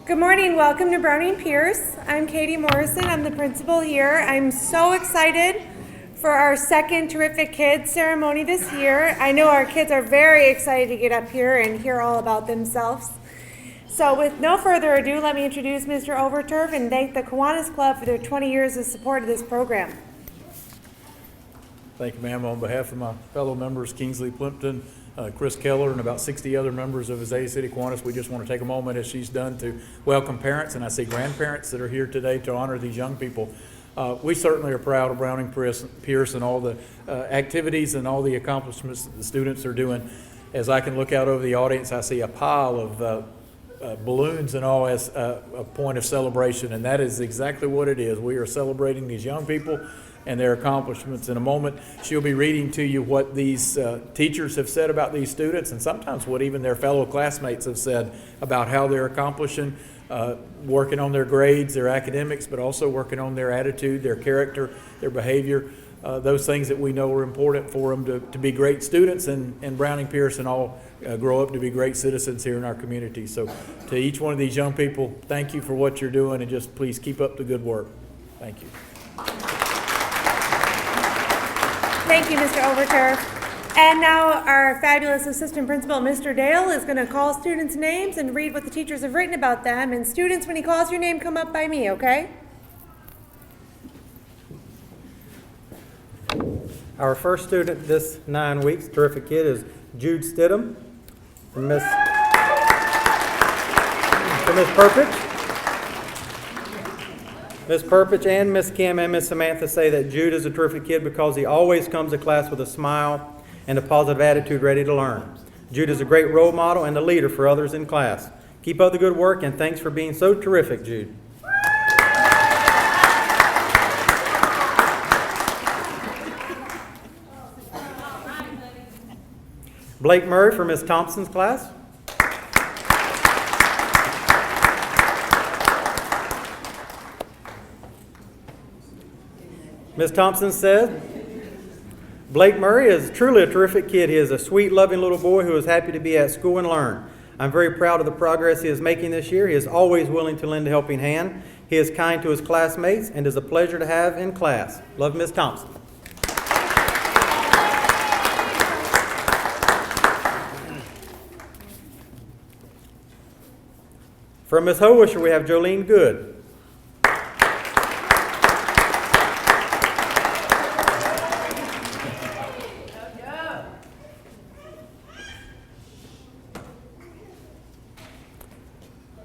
Good morning. Welcome to Browning-Pearce. I'm Katie Morrison. I'm the principal here. I'm so excited for our second Terrific Kids ceremony this year. I know our kids are very excited to get up here and hear all about themselves. So with no further ado, let me introduce Mr. Overturf and thank the Kiwanis Club for their 20 years of support of this program. Thank you, ma'am. On behalf of my fellow members, Kingsley Plimpton, Chris Keller, and about 60 other members of Azalea City Kiwanis, we just want to take a moment, as she's done, to welcome parents, and I see grandparents that are here today to honor these young people. We certainly are proud of Browning-Pearce and all the activities and all the accomplishments that the students are doing. As I can look out over the audience, I see a pile of balloons and all as a point of celebration, and that is exactly what it is. We are celebrating these young people and their accomplishments. In a moment, she'll be reading to you what these teachers have said about these students, and sometimes what even their fellow classmates have said about how they're accomplishing, working on their grades, their academics, but also working on their attitude, their character, their behavior, those things that we know are important for them to be great students and Browning-Pearce and all grow up to be great citizens here in our community. So to each one of these young people, thank you for what you're doing, and just please keep up the good work. Thank you. Thank you, Mr. Overturf. And now our fabulous assistant principal, Mr. Dale, is going to call students' names and read what the teachers have written about them. And students, when he calls your name, come up by me, okay? Our first student this 9 weeks, terrific kid, is Jude Stidham from Miss Perpich. Miss Perpich and Miss Kim and Miss Samantha say that Jude is a terrific kid because he always comes to class with a smile and a positive attitude, ready to learn. Jude is a great role model and a leader for others in class. Keep up the good work, and thanks for being so terrific, Jude. Blake Murray for Miss Thompson's class. Ms. Thompson says, Blake Murray is truly a terrific kid. He is a sweet, loving little boy who is happy to be at school and learn. I'm very proud of the progress he is making this year. He is always willing to lend a helping hand. He is kind to his classmates and is a pleasure to have in class. Love, Ms. Thompson. From Ms. Howisher, we have Jolene Good.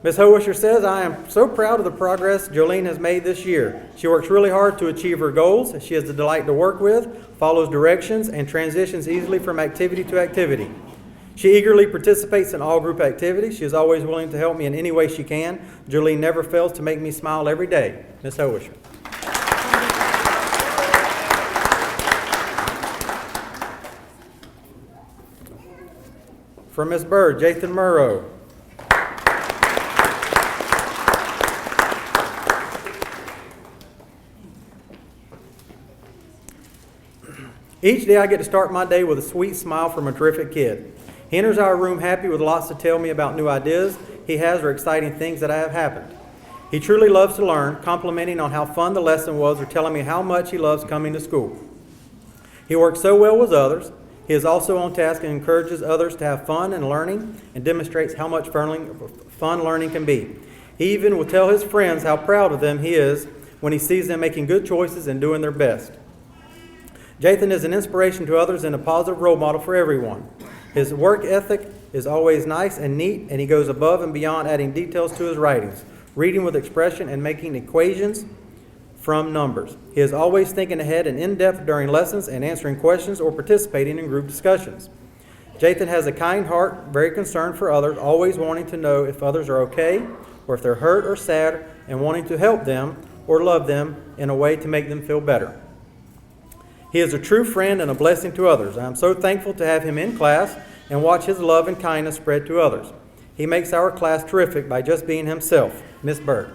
Ms. Howisher says, I am so proud of the progress Jolene has made this year. She works really hard to achieve her goals. She is a delight to work with, follows directions, and transitions easily from activity to activity. She eagerly participates in all group activities. She is always willing to help me in any way she can. Jolene never fails to make me smile every day. Ms. Howisher. From Ms. Bird, Jathan Murrow. Each day I get to start my day with a sweet smile from a terrific kid. He enters our room happy with lots to tell me about new ideas he has or exciting things that have happened. He truly loves to learn, complimenting on how fun the lesson was or telling me how much he loves coming to school. He works so well with others. He is also on task and encourages others to have fun in learning and demonstrates how much fun learning can be. He even will tell his friends how proud of them he is when he sees them making good choices and doing their best. Jathan is an inspiration to others and a positive role model for everyone. His work ethic is always nice and neat, and he goes above and beyond, adding details to his writings, reading with expression, and making equations from numbers. He is always thinking ahead and in-depth during lessons and answering questions or participating in group discussions. Jathan has a kind heart, very concerned for others, always wanting to know if others are okay or if they're hurt or sad, and wanting to help them or love them in a way to make them feel better. He is a true friend and a blessing to others. I am so thankful to have him in class and watch his love and kindness spread to others. He makes our class terrific by just being himself. Miss Bird.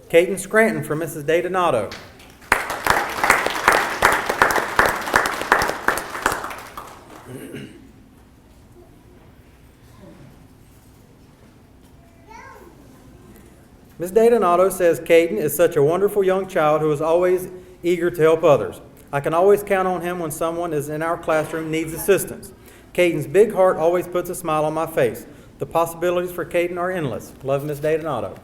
Caden Scranton from Mrs. Day Donato. Ms. Donato says Caden is such a wonderful young child who is always eager to help others. I can always count on him when someone is in our classroom needs assistance. Caden's big heart always puts a smile on my face. The possibilities for Caden are endless. Love, Ms. Donato.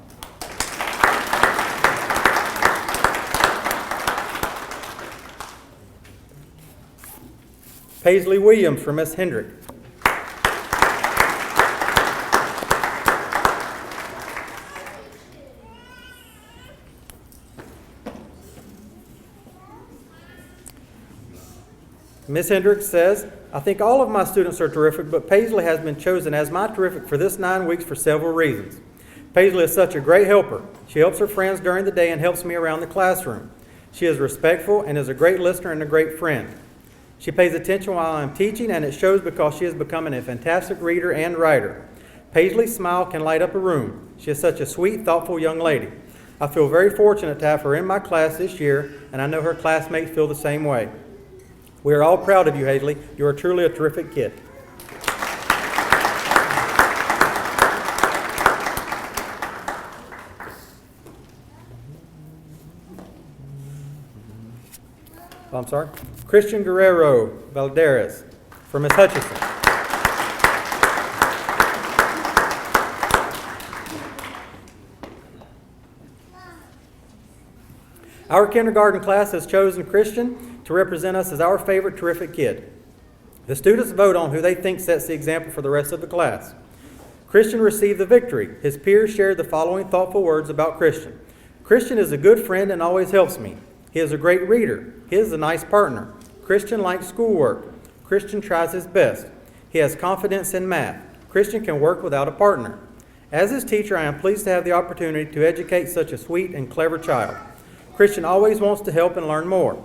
Paisley Williams for Miss Hendrick. Miss Hendricks says, I think all of my students are terrific, but Paisley has been chosen as my terrific for this 9 weeks for several reasons. Paisley is such a great helper. She helps her friends during the day and helps me around the classroom. She is respectful and is a great listener and a great friend. She pays attention while I'm teaching, and it shows because she is becoming a fantastic reader and writer. Paisley's smile can light up a room. She is such a sweet, thoughtful young lady. I feel very fortunate to have her in my class this year, and I know her classmates feel the same way. We are all proud of you, Paisley. You are truly a terrific kid. Oh, I'm sorry. Christian Guerrero Valderas for Miss Hutchison. Our kindergarten class has chosen Christian to represent us as our favorite terrific kid. The students vote on who they think sets the example for the rest of the class. Christian received the victory. His peers shared the following thoughtful words about Christian. Christian is a good friend and always helps me. He is a great reader. He is a nice partner. Christian likes schoolwork. Christian tries his best. He has confidence in math. Christian can work without a partner. As his teacher, I am pleased to have the opportunity to educate such a sweet and clever child. Christian always wants to help and learn more.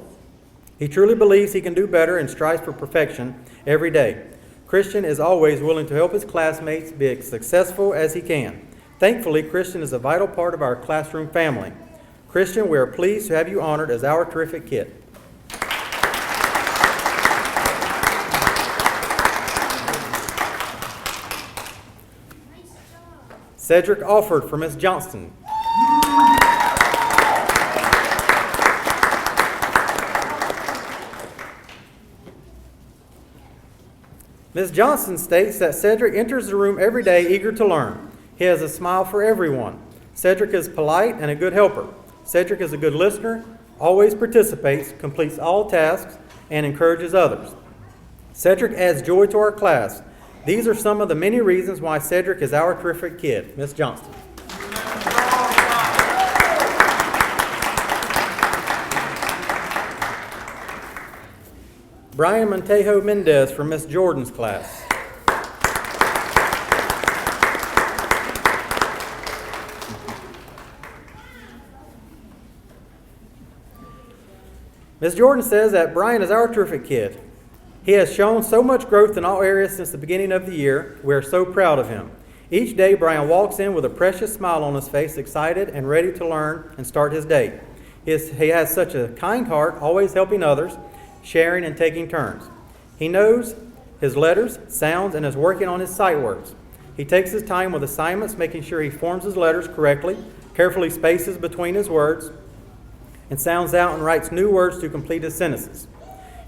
He truly believes he can do better and strives for perfection every day. Christian is always willing to help his classmates be as successful as he can. Thankfully, Christian is a vital part of our classroom family. Christian, we are pleased to have you honored as our terrific kid. Cedric Alford for Miss Johnston. Ms. Johnson states that Cedric enters the room every day eager to learn. He has a smile for everyone. Cedric is polite and a good helper. Cedric is a good listener, always participates, completes all tasks, and encourages others. Cedric adds joy to our class. These are some of the many reasons why Cedric is our terrific kid. Ms. Johnston. Brian Montejo Mendez from Miss Jordan's class. Ms. Jordan says that Brian is our terrific kid. He has shown so much growth in all areas since the beginning of the year. We are so proud of him. Each day, Brian walks in with a precious smile on his face, excited and ready to learn and start his day. He has such a kind heart, always helping others, sharing and taking turns. He knows his letters, sounds, and is working on his sight words. He takes his time with assignments, making sure he forms his letters correctly, carefully spaces between his words, and sounds out and writes new words to complete his sentences.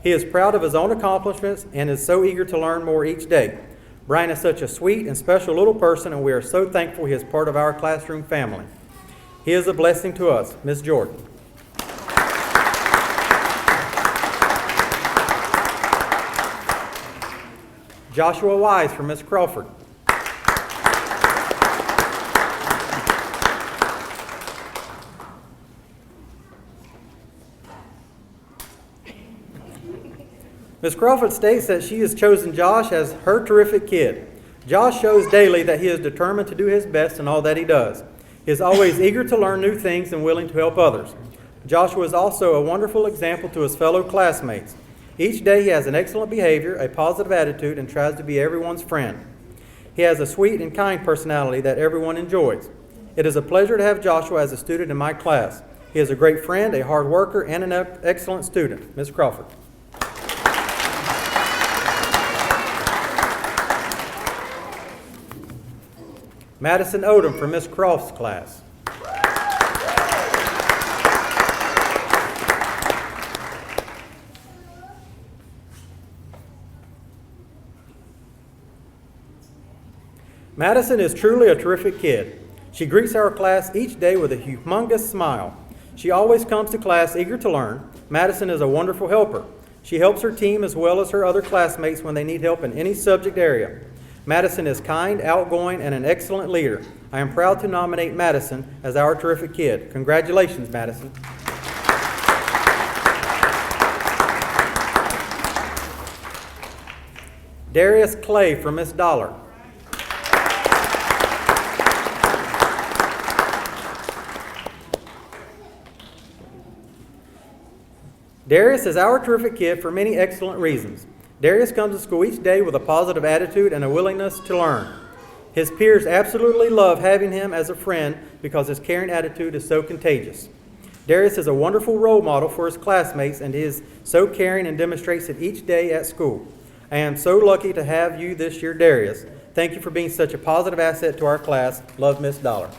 He is proud of his own accomplishments and is so eager to learn more each day. Brian is such a sweet and special little person, and we are so thankful he is part of our classroom family. He is a blessing to us. Ms. Jordan. Joshua Wise from Miss Crawford. Ms. Crawford states that she has chosen Josh as her terrific kid. Josh shows daily that he is determined to do his best in all that he does. He is always eager to learn new things and willing to help others. Joshua is also a wonderful example to his fellow classmates. Each day he has an excellent behavior, a positive attitude, and tries to be everyone's friend. He has a sweet and kind personality that everyone enjoys. It is a pleasure to have Joshua as a student in my class. He is a great friend, a hard worker, and an excellent student. Ms. Crawford. Madison Odom from Miss Croft's class. Madison is truly a terrific kid. She greets our class each day with a humongous smile. She always comes to class eager to learn. Madison is a wonderful helper. She helps her team as well as her other classmates when they need help in any subject area. Madison is kind, outgoing, and an excellent leader. I am proud to nominate Madison as our terrific kid. Congratulations, Madison. Darius Clay for Miss Dollar. Darius is our terrific kid for many excellent reasons. Darius comes to school each day with a positive attitude and a willingness to learn. His peers absolutely love having him as a friend because his caring attitude is so contagious. Darius is a wonderful role model for his classmates, and he is so caring and demonstrates it each day at school. I am so lucky to have you this year, Darius. Thank you for being such a positive asset to our class. Love, Miss Dollar.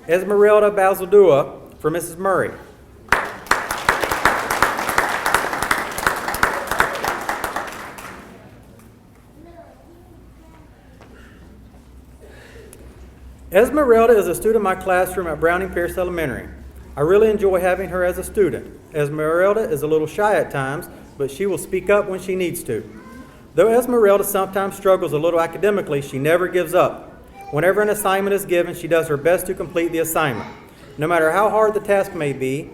Esmeralda Bazaldua for Mrs. Murray. Esmeralda is a student in my classroom at Browning-Pearce Elementary. I really enjoy having her as a student. Esmeralda is a little shy at times, but she will speak up when she needs to. Though Esmeralda sometimes struggles a little academically, she never gives up. Whenever an assignment is given, she does her best to complete the assignment. No matter how hard the task may be,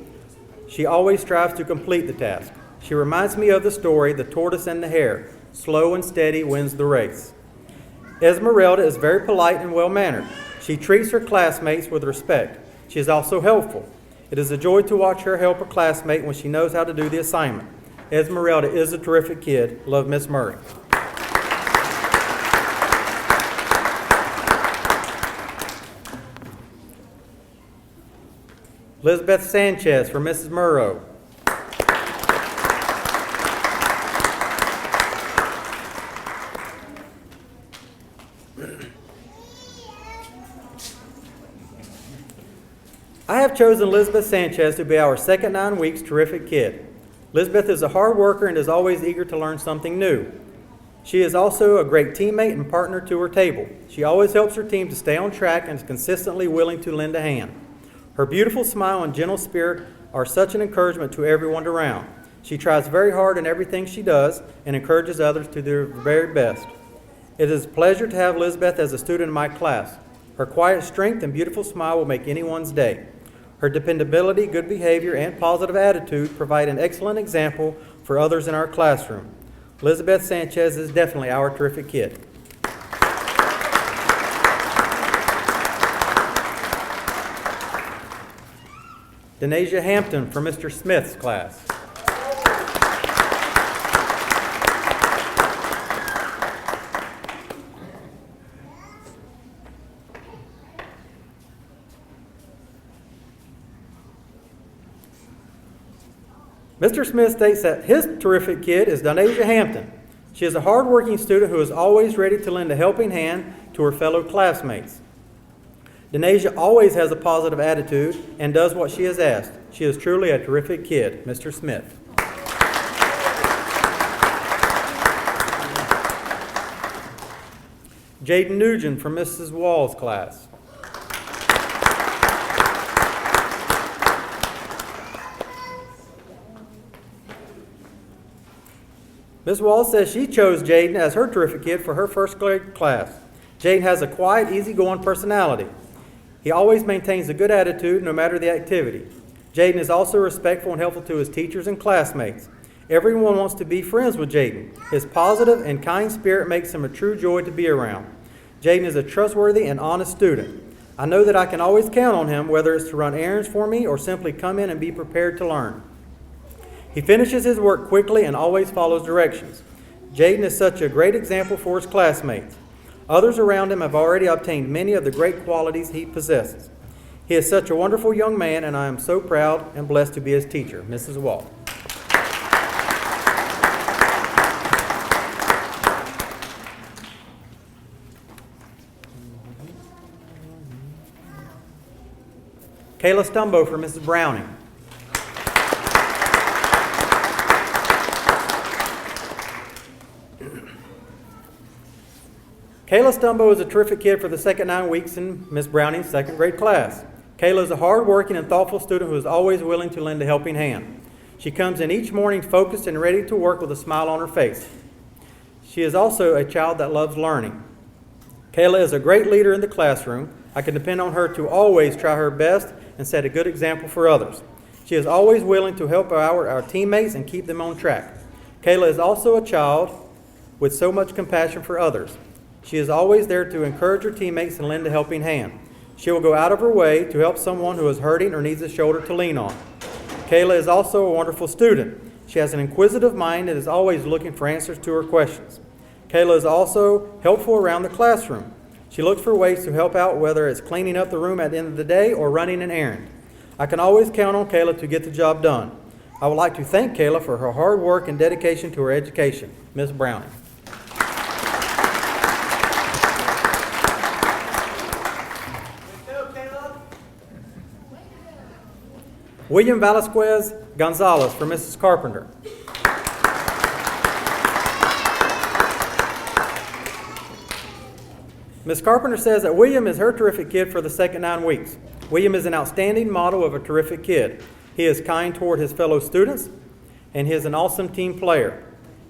she always strives to complete the task. She reminds me of the story, The Tortoise and the Hare. Slow and steady wins the race. Esmeralda is very polite and well-mannered. She treats her classmates with respect. She is also helpful. It is a joy to watch her help a classmate when she knows how to do the assignment. Esmeralda is a terrific kid. Love, Miss Murray. Elizabeth Sanchez for Mrs. Murrow. I have chosen Elizabeth Sanchez to be our second 9 weeks terrific kid. Elizabeth is a hard worker and is always eager to learn something new. She is also a great teammate and partner to her table. She always helps her team to stay on track and is consistently willing to lend a hand. Her beautiful smile and gentle spirit are such an encouragement to everyone around. She tries very hard in everything she does and encourages others to do their very best. It is a pleasure to have Elizabeth as a student in my class. Her quiet strength and beautiful smile will make anyone's day. Her dependability, good behavior, and positive attitude provide an excellent example for others in our classroom. Elizabeth Sanchez is definitely our terrific kid. Denasia Hampton for Mr. Smith's class. Mr. Smith states that his terrific kid is Denasia Hampton. She is a hardworking student who is always ready to lend a helping hand to her fellow classmates. Denasia always has a positive attitude and does what she is asked. She is truly a terrific kid, Mr. Smith. Jaden Nugent from Mrs. Wall's class. Ms. Wall says she chose Jaden as her terrific kid for her first grade class. Jaden has a quiet, easygoing personality. He always maintains a good attitude no matter the activity. Jaden is also respectful and helpful to his teachers and classmates. Everyone wants to be friends with Jaden. His positive and kind spirit makes him a true joy to be around. Jaden is a trustworthy and honest student. I know that I can always count on him, whether it's to run errands for me or simply come in and be prepared to learn. He finishes his work quickly and always follows directions. Jaden is such a great example for his classmates. Others around him have already obtained many of the great qualities he possesses. He is such a wonderful young man, and I am so proud and blessed to be his teacher. Mrs. Wall. Kayla Stumbo for Mrs. Browning. Kayla Stumbo is a terrific kid for the second 9 weeks in Miss Browning's second grade class. Kayla is a hard-working and thoughtful student who is always willing to lend a helping hand. She comes in each morning focused and ready to work with a smile on her face. She is also a child that loves learning. Kayla is a great leader in the classroom. I can depend on her to always try her best and set a good example for others. She is always willing to help our teammates and keep them on track. Kayla is also a child with so much compassion for others. She is always there to encourage her teammates and lend a helping hand. She will go out of her way to help someone who is hurting or needs a shoulder to lean on. Kayla is also a wonderful student. She has an inquisitive mind and is always looking for answers to her questions. Kayla is also helpful around the classroom. She looks for ways to help out, whether it's cleaning up the room at the end of the day or running an errand. I can always count on Kayla to get the job done. I would like to thank Kayla for her hard work and dedication to her education. Ms. Browning. William Velasquez Gonzalez for Mrs. Carpenter. Ms. Carpenter says that William is her terrific kid for the second 9 weeks. William is an outstanding model of a terrific kid. He is kind toward his fellow students, and he is an awesome team player.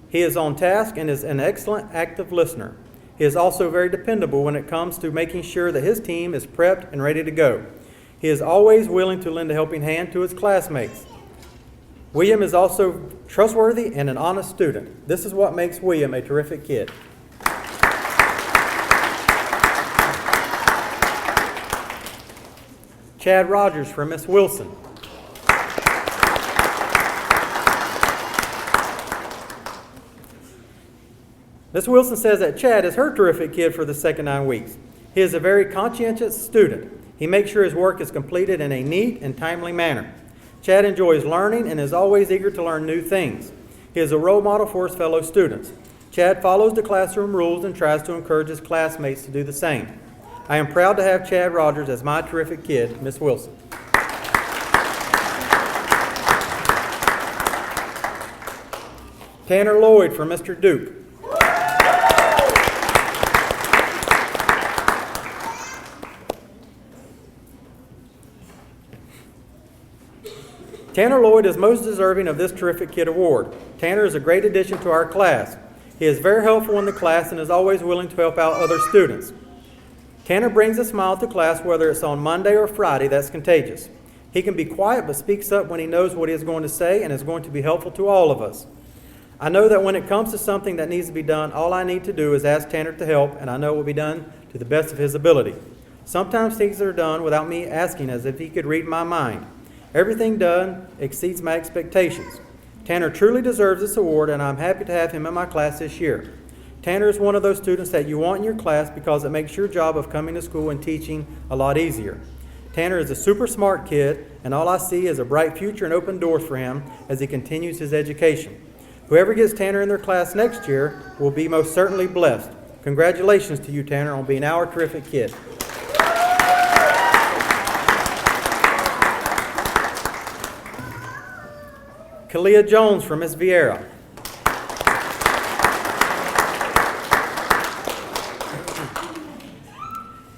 He is on task and is an excellent active listener. He is also very dependable when it comes to making sure that his team is prepped and ready to go. He is always willing to lend a helping hand to his classmates. William is also trustworthy and an honest student. This is what makes William a terrific kid. Chad Rogers for Miss Wilson. Miss Wilson says that Chad is her terrific kid for the second 9 weeks. He is a very conscientious student. He makes sure his work is completed in a neat and timely manner. Chad enjoys learning and is always eager to learn new things. He is a role model for his fellow students. Chad follows the classroom rules and tries to encourage his classmates to do the same. I am proud to have Chad Rogers as my terrific kid, Miss Wilson. Tanner Lloyd for Mr. Duke. Tanner Lloyd is most deserving of this terrific kid award. Tanner is a great addition to our class. He is very helpful in the class and is always willing to help out other students. Tanner brings a smile to class whether it's on Monday or Friday. That's contagious. He can be quiet but speaks up when he knows what he is going to say and is going to be helpful to all of us. I know that when it comes to something that needs to be done, all I need to do is ask Tanner to help, and I know it will be done to the best of his ability. Sometimes things are done without me asking, as if he could read my mind. Everything done exceeds my expectations. Tanner truly deserves this award, and I'm happy to have him in my class this year. Tanner is one of those students that you want in your class because it makes your job of coming to school and teaching a lot easier. Tanner is a super smart kid, and all I see is a bright future and open doors for him as he continues his education. Whoever gets Tanner in their class next year will be most certainly blessed. Congratulations to you, Tanner, on being our terrific kid. Kalia Jones from Miss Vieira.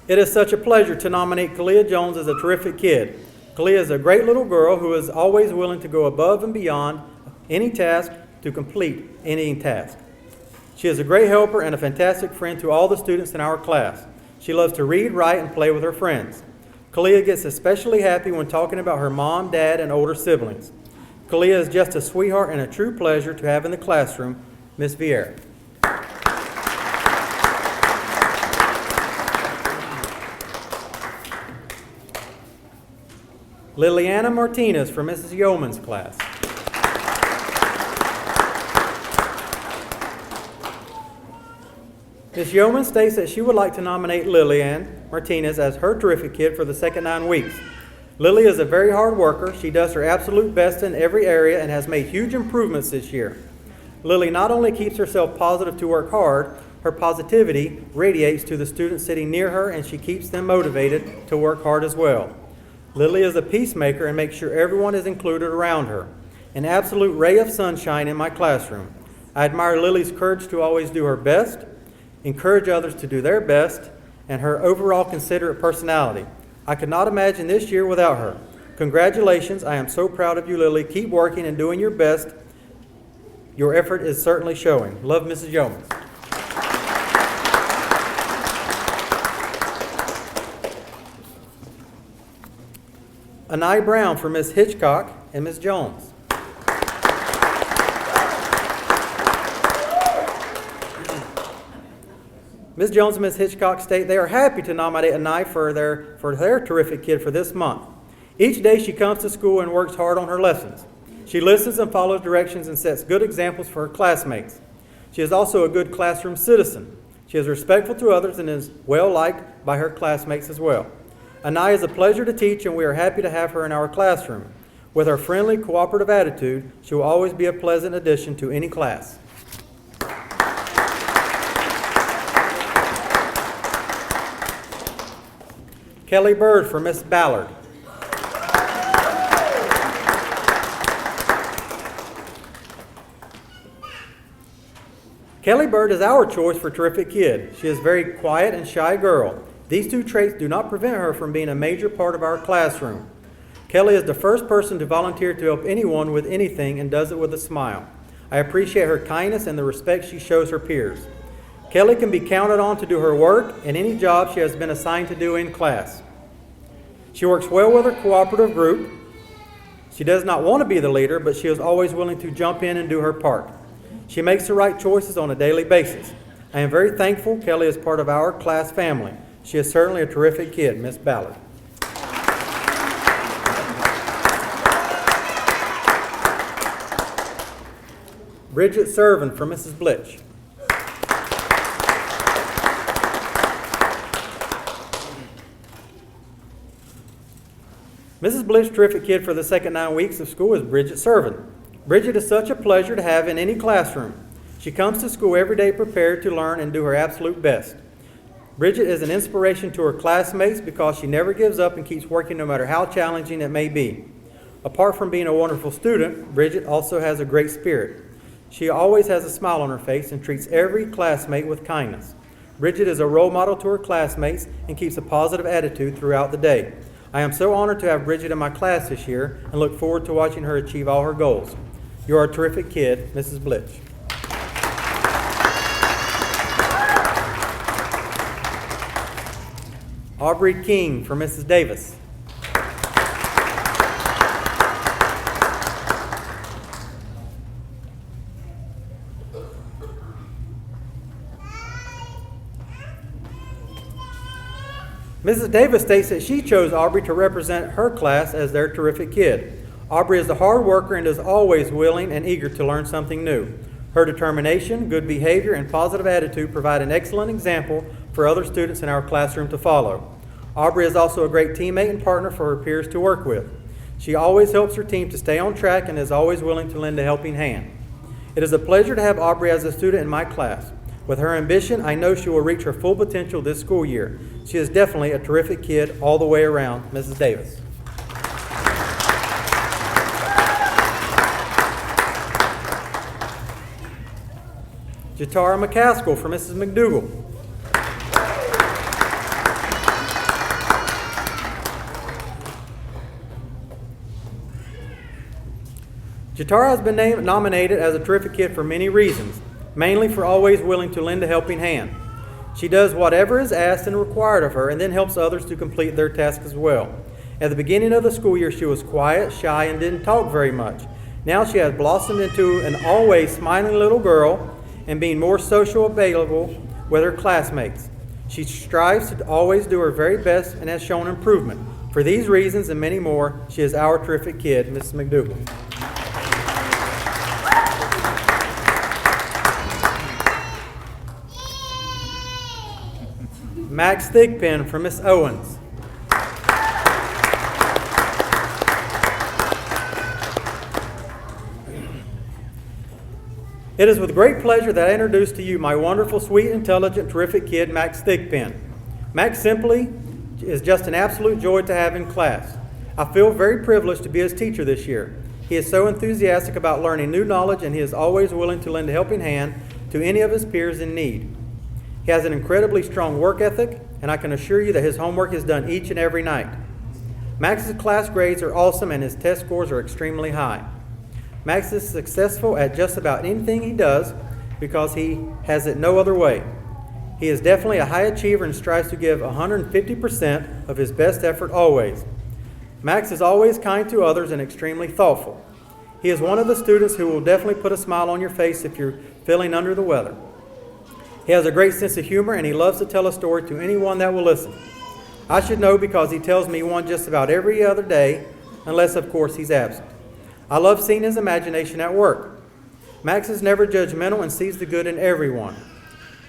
It is such a pleasure to nominate Kalia Jones as a terrific kid. Kalia is a great little girl who is always willing to go above and beyond any task to complete any task. She is a great helper and a fantastic friend to all the students in our class. She loves to read, write, and play with her friends. Kalia gets especially happy when talking about her mom, dad, and older siblings. Kalia is just a sweetheart and a true pleasure to have in the classroom. Miss Vieira. Liliana Martinez from Mrs. Yeoman's class. Ms. Yeoman states that she would like to nominate Lilian Martinez as her terrific kid for the second 9 weeks. Lily is a very hard worker. She does her absolute best in every area and has made huge improvements this year. Lily not only keeps herself positive to work hard, her positivity radiates to the students sitting near her, and she keeps them motivated to work hard as well. Lily is a peacemaker and makes sure everyone is included around her. An absolute ray of sunshine in my classroom. I admire Lily's courage to always do her best. encourage others to do their best, and her overall considerate personality. I could not imagine this year without her. Congratulations. I am so proud of you, Lily. Keep working and doing your best. Your effort is certainly showing. Love, Mrs. Yeomans. Anai Brown for Miss Hitchcock and Miss Jones. Ms. Jones and Ms. Hitchcock state they are happy to nominate Anai for their terrific kid for this month. Each day she comes to school and works hard on her lessons. She listens and follows directions and sets good examples for her classmates. She is also a good classroom citizen. She is respectful to others and is well liked by her classmates as well. Anai is a pleasure to teach, and we are happy to have her in our classroom. With her friendly, cooperative attitude, she will always be a pleasant addition to any class. Kelly Bird for Miss Ballard. Kelly Bird is our choice for terrific kid. She is a very quiet and shy girl. These two traits do not prevent her from being a major part of our classroom. Kelly is the first person to volunteer to help anyone with anything and does it with a smile. I appreciate her kindness and the respect she shows her peers. Kelly can be counted on to do her work in any job she has been assigned to do in class. She works well with her cooperative group. She does not want to be the leader, but she is always willing to jump in and do her part. She makes the right choices on a daily basis. I am very thankful Kelly is part of our class family. She is certainly a terrific kid, Miss Ballard. Bridget Servin for Mrs. Blitch. Mrs. Blitch's terrific kid for the second 9 weeks of school is Bridget Servin. Bridget is such a pleasure to have in any classroom. She comes to school every day prepared to learn and do her absolute best. Bridget is an inspiration to her classmates because she never gives up and keeps working no matter how challenging it may be. Apart from being a wonderful student, Bridget also has a great spirit. She always has a smile on her face and treats every classmate with kindness. Bridget is a role model to her classmates and keeps a positive attitude throughout the day. I am so honored to have Bridget in my class this year and look forward to watching her achieve all her goals. You are a terrific kid, Mrs. Blitch. Aubrey King for Mrs. Davis. Mrs. Davis states that she chose Aubrey to represent her class as their terrific kid. Aubrey is a hard worker and is always willing and eager to learn something new. Her determination, good behavior, and positive attitude provide an excellent example for other students in our classroom to follow. Aubrey is also a great teammate and partner for her peers to work with. She always helps her team to stay on track and is always willing to lend a helping hand. It is a pleasure to have Aubrey as a student in my class. With her ambition, I know she will reach her full potential this school year. She is definitely a terrific kid all the way around, Mrs. Davis. Jatara McCaskill for Mrs. McDougall. Jatara has been nominated as a terrific kid for many reasons, mainly for always willing to lend a helping hand. She does whatever is asked and required of her and then helps others to complete their task as well. At the beginning of the school year, she was quiet, shy, and didn't talk very much. Now she has blossomed into an always smiling little girl and being more social available with her classmates. She strives to always do her very best and has shown improvement. For these reasons and many more, she is our terrific kid, Mrs. McDougall. Max Thigpen for Miss Owens. It is with great pleasure that I introduce to you my wonderful, sweet, intelligent, terrific kid, Max Thigpen. Max simply is just an absolute joy to have in class. I feel very privileged to be his teacher this year. He is so enthusiastic about learning new knowledge, and he is always willing to lend a helping hand to any of his peers in need. He has an incredibly strong work ethic, and I can assure you that his homework is done each and every night. Max's class grades are awesome and his test scores are extremely high. Max is successful at just about anything he does because he has it no other way. He is definitely a high achiever and strives to give 150% of his best effort always. Max is always kind to others and extremely thoughtful. He is one of the students who will definitely put a smile on your face if you're feeling under the weather. He has a great sense of humor and he loves to tell a story to anyone that will listen. I should know because he tells me one just about every other day, unless of course he's absent. I love seeing his imagination at work. Max is never judgmental and sees the good in everyone.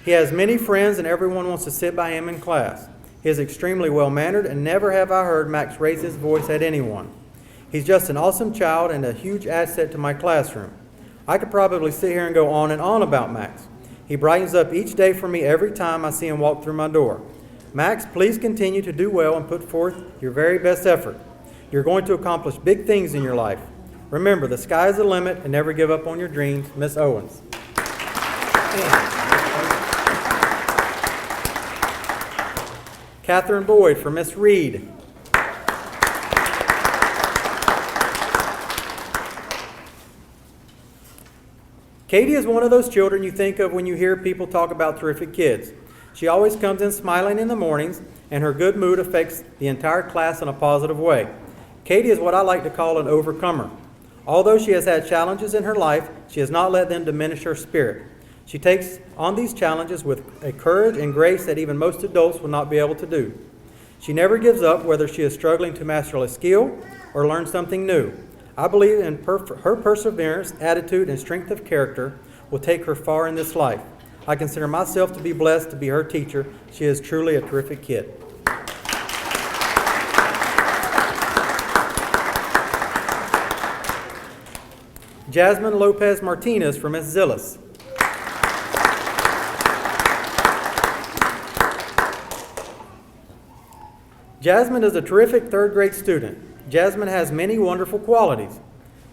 He has many friends and everyone wants to sit by him in class. He is extremely well-mannered and never have I heard Max raise his voice at anyone. He's just an awesome child and a huge asset to my classroom. I could probably sit here and go on and on about Max. He brightens up each day for me every time I see him walk through my door. Max, please continue to do well and put forth your very best effort. You're going to accomplish big things in your life. Remember, the sky is the limit and never give up on your dreams. Miss Owens. Catherine Boyd for Miss Reed. Katie is one of those children you think of when you hear people talk about terrific kids. She always comes in smiling in the mornings, and her good mood affects the entire class in a positive way. Katie is what I like to call an overcomer. Although she has had challenges in her life, she has not let them diminish her spirit. She takes on these challenges with a courage and grace that even most adults will not be able to do. She never gives up, whether she is struggling to master a skill or learn something new. I believe in her perseverance, attitude, and strength of character will take her far in this life. I consider myself to be blessed to be her teacher. She is truly a terrific kid. Jasmine Lopez Martinez for Miss Zillis. Jasmine is a terrific third grade student. Jasmine has many wonderful qualities.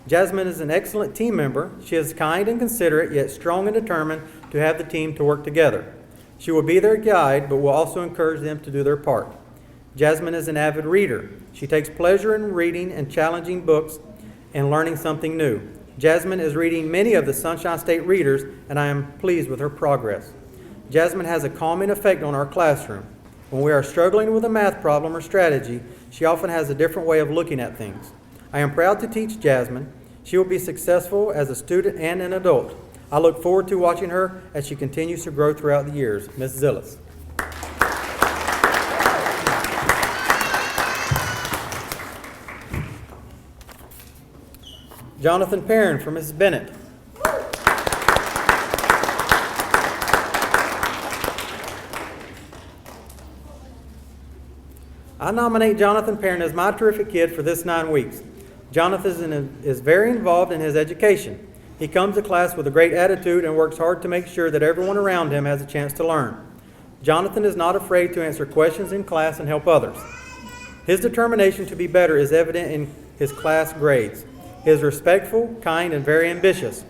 Jasmine is an excellent team member. She is kind and considerate, yet strong and determined to have the team to work together. She will be their guide, but will also encourage them to do their part. Jasmine is an avid reader. She takes pleasure in reading and challenging books and learning something new. Jasmine is reading many of the Sunshine State readers, and I am pleased with her progress. Jasmine has a calming effect on our classroom. When we are struggling with a math problem or strategy, she often has a different way of looking at things. I am proud to teach Jasmine. She will be successful as a student and an adult. I look forward to watching her as she continues to grow throughout the years. Ms. Zillis. Jonathan Perrin for Mrs. Bennett. I nominate Jonathan Perrin as my terrific kid for this 9 weeks. Jonathan is very involved in his education. He comes to class with a great attitude and works hard to make sure that everyone around him has a chance to learn. Jonathan is not afraid to answer questions in class and help others. His determination to be better is evident in his class grades. He is respectful, kind, and very ambitious.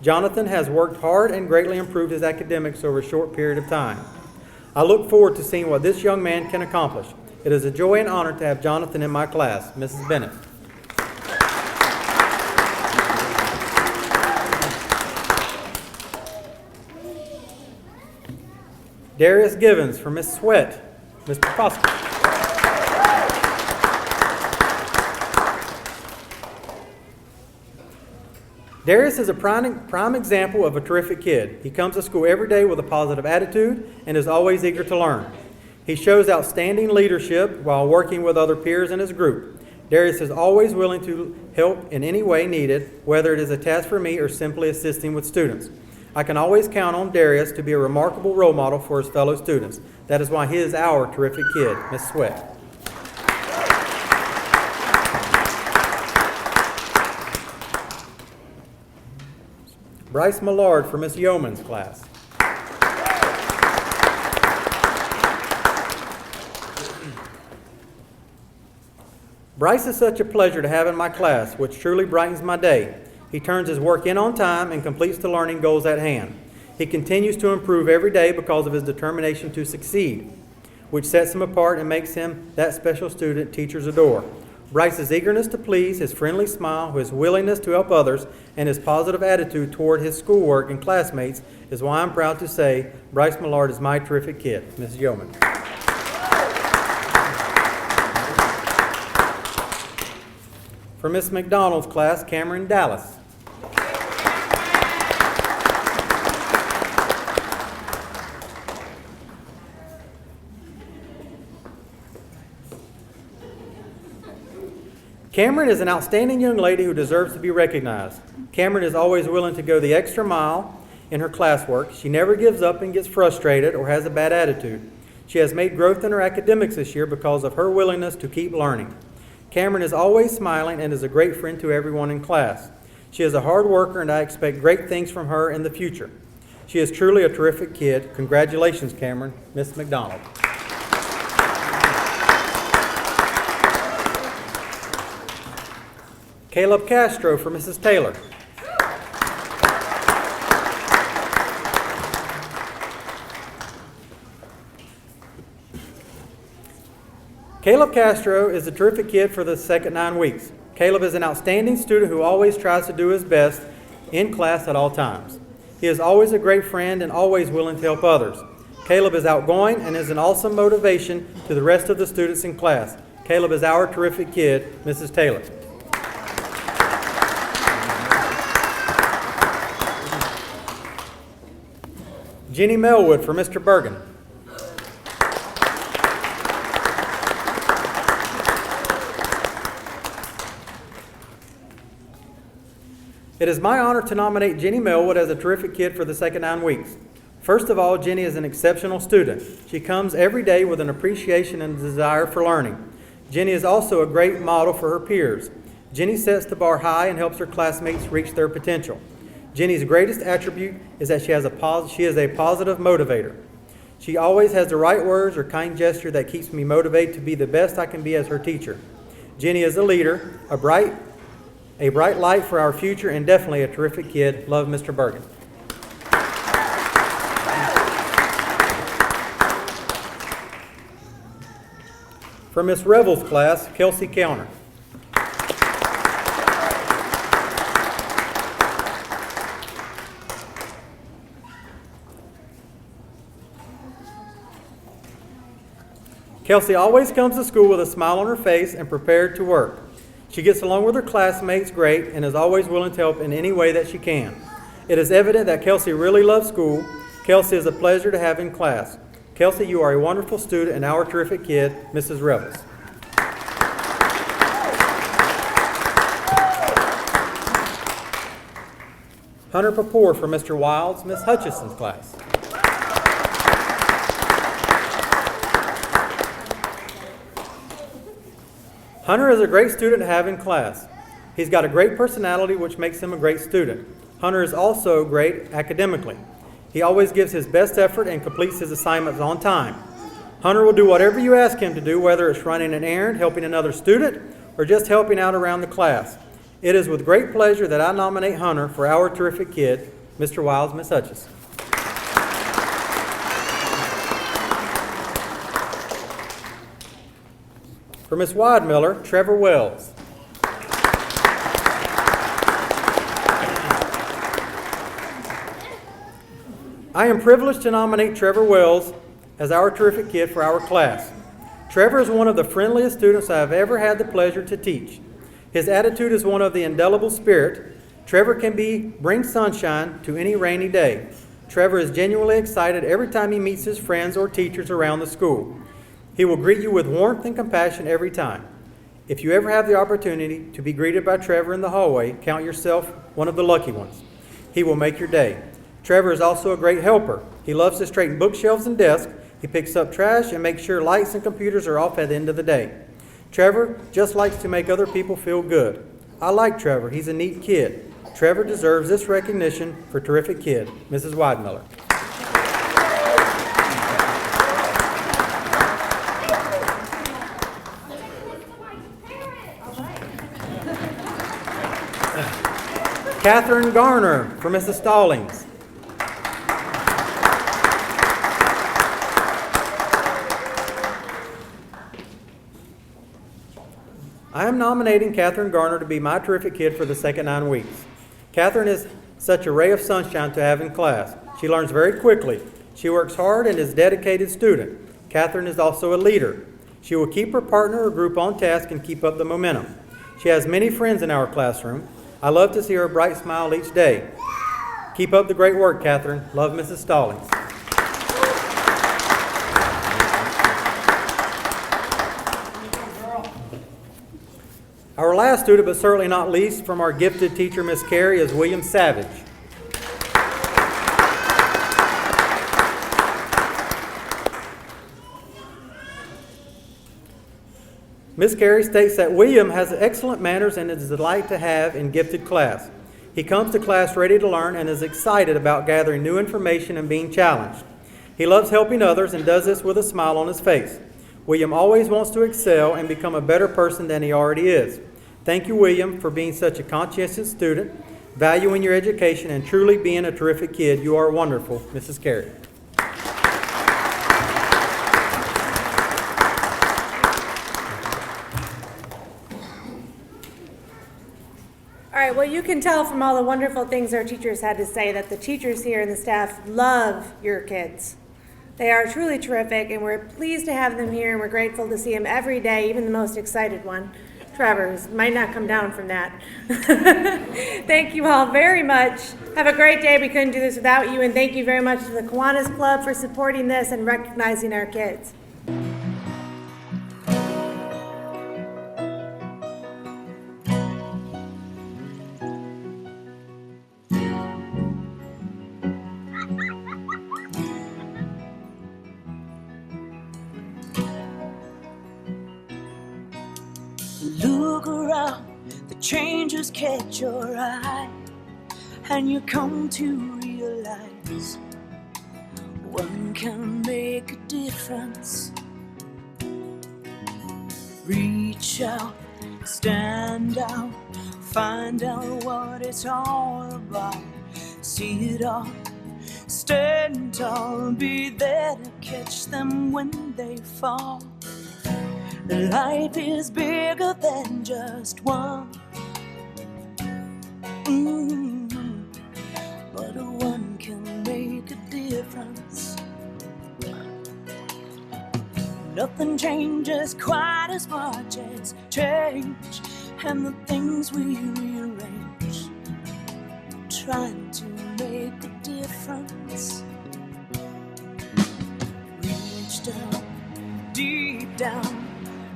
Jonathan has worked hard and greatly improved his academics over a short period of time. I look forward to seeing what this young man can accomplish. It is a joy and honor to have Jonathan in my class. Mrs. Bennett. Darius Givens for Miss Sweat. Mr. Foster. Darius is a prime example of a terrific kid. He comes to school every day with a positive attitude and is always eager to learn. He shows outstanding leadership while working with other peers in his group. Darius is always willing to help in any way needed, whether it is a task for me or simply assisting with students. I can always count on Darius to be a remarkable role model for his fellow students. That is why he is our terrific kid. Miss Sweat. Bryce Millard for Miss Yeoman's class. Bryce is such a pleasure to have in my class, which truly brightens my day. He turns his work in on time and completes the learning goals at hand. He continues to improve every day because of his determination to succeed, which sets him apart and makes him that special student teachers adore. Bryce's eagerness to please, his friendly smile, his willingness to help others, and his positive attitude toward his schoolwork and classmates is why I'm proud to say Bryce Millard is my terrific kid. Mrs. Yeoman. For Miss McDonald's class, Cameron Dallas. Cameron is an outstanding young lady who deserves to be recognized. Cameron is always willing to go the extra mile in her classwork. She never gives up and gets frustrated or has a bad attitude. She has made growth in her academics this year because of her willingness to keep learning. Cameron is always smiling and is a great friend to everyone in class. She is a hard worker and I expect great things from her in the future. She is truly a terrific kid. Congratulations, Cameron. Miss McDonald. Caleb Castro for Mrs. Taylor. Caleb Castro is a terrific kid for the second 9 weeks. Caleb is an outstanding student who always tries to do his best in class at all times. He is always a great friend and always willing to help others. Caleb is outgoing and is an awesome motivation to the rest of the students in class. Caleb is our terrific kid, Mrs. Taylor. Jenny Melwood for Mr. Bergen. It is my honor to nominate Jenny Melwood as a terrific kid for the second 9 weeks. First of all, Jenny is an exceptional student. She comes every day with an appreciation and desire for learning. Jenny is also a great model for her peers. Jenny sets the bar high and helps her classmates reach their potential. Jenny's greatest attribute is that she is a positive motivator. She always has the right words or kind gesture that keeps me motivated to be the best I can be as her teacher. Jenny is a leader, a bright light for our future, and definitely a terrific kid. Love, Mr. Bergen. For Miss Revel's class, Kelsey Kellner. Kelsey always comes to school with a smile on her face and prepared to work. She gets along with her classmates great and is always willing to help in any way that she can. It is evident that Kelsey really loves school. Kelsey is a pleasure to have in class. Kelsey, you are a wonderful student and our terrific kid, Mrs. Revels. Hunter Papour for Mr. Wilds, Miss Hutchison's class. Hunter is a great student to have in class. He's got a great personality, which makes him a great student. Hunter is also great academically. He always gives his best effort and completes his assignments on time. Hunter will do whatever you ask him to do, whether it's running an errand, helping another student, or just helping out around the class. It is with great pleasure that I nominate Hunter for our terrific kid, Mr. Wiles, Miss Hutchison. For Miss Wadmiller, Trevor Wells. I am privileged to nominate Trevor Wells as our terrific kid for our class. Trevor is one of the friendliest students I have ever had the pleasure to teach. His attitude is one of the indelible spirit. Trevor can bring sunshine to any rainy day. Trevor is genuinely excited every time he meets his friends or teachers around the school. He will greet you with warmth and compassion every time. If you ever have the opportunity to be greeted by Trevor in the hallway, count yourself one of the lucky ones. He will make your day. Trevor is also a great helper. He loves to straighten bookshelves and desks. He picks up trash and makes sure lights and computers are off at the end of the day. Trevor just likes to make other people feel good. I like Trevor. He's a neat kid. Trevor deserves this recognition for terrific kid. Mrs. Wadmiller. Catherine Garner for Mrs. Stallings. I am nominating Catherine Garner to be my terrific kid for the second 9 weeks. Catherine is such a ray of sunshine to have in class. She learns very quickly. She works hard and is a dedicated student. Catherine is also a leader. She will keep her partner or group on task and keep up the momentum. She has many friends in our classroom. I love to see her bright smile each day. Keep up the great work, Catherine. Love, Mrs. Stallings. Our last student, but certainly not least, from our gifted teacher, Miss Carey, is William Savage. Miss Carey states that William has excellent manners and is a delight to have in gifted class. He comes to class ready to learn and is excited about gathering new information and being challenged. He loves helping others and does this with a smile on his face. William always wants to excel and become a better person than he already is. Thank you, William, for being such a conscientious student, valuing your education, and truly being a terrific kid. You are wonderful, Mrs. Carey. All right, well, you can tell from all the wonderful things our teachers had to say that the teachers here and the staff love your kids. They are truly terrific, and we're pleased to have them here, and we're grateful to see them every day, even the most excited one, Trevor, who might not come down from that. Thank you all very much. Have a great day. We couldn't do this without you, and thank you very much to the Kiwanis Club for supporting this and recognizing our kids. Look around, the changes catch your eye, and you come to realize one can make a difference. Reach out, stand out, find out what it's all about. See it all, stand tall, be there to catch them when they fall. Life is bigger than just one. But one can make a difference. Nothing changes quite as much as change, and the things we rearrange, trying to make a difference. Reach down, deep down,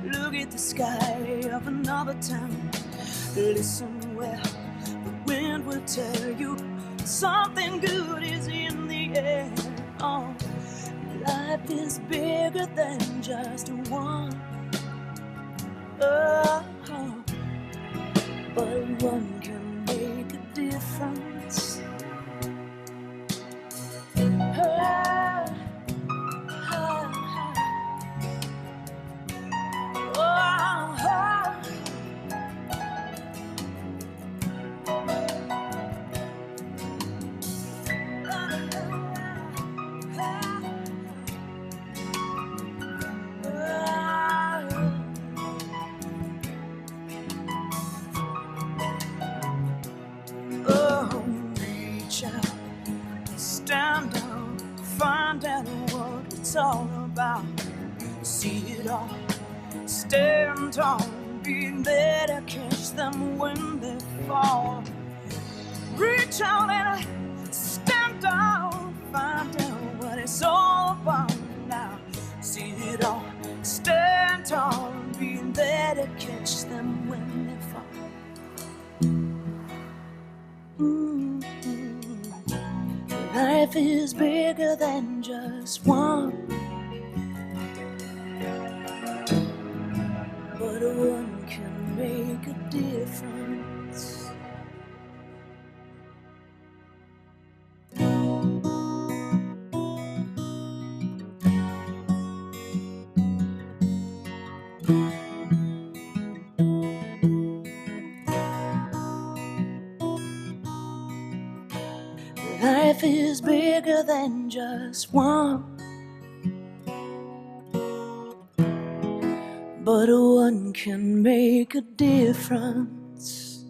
look at the sky of another town. Listen well, the wind will tell you something good is in the air. Oh, life is bigger than just one. Oh, but one can make a difference. Stand down, find out what it's all about. See it all, stand tall, be there to catch them when they fall. Reach out and stand down, find out what it's all about now. See it all, stand tall, be there to catch them when they fall. Life is bigger than just one, but one can make a difference. Life is bigger than just one, but one can make a difference.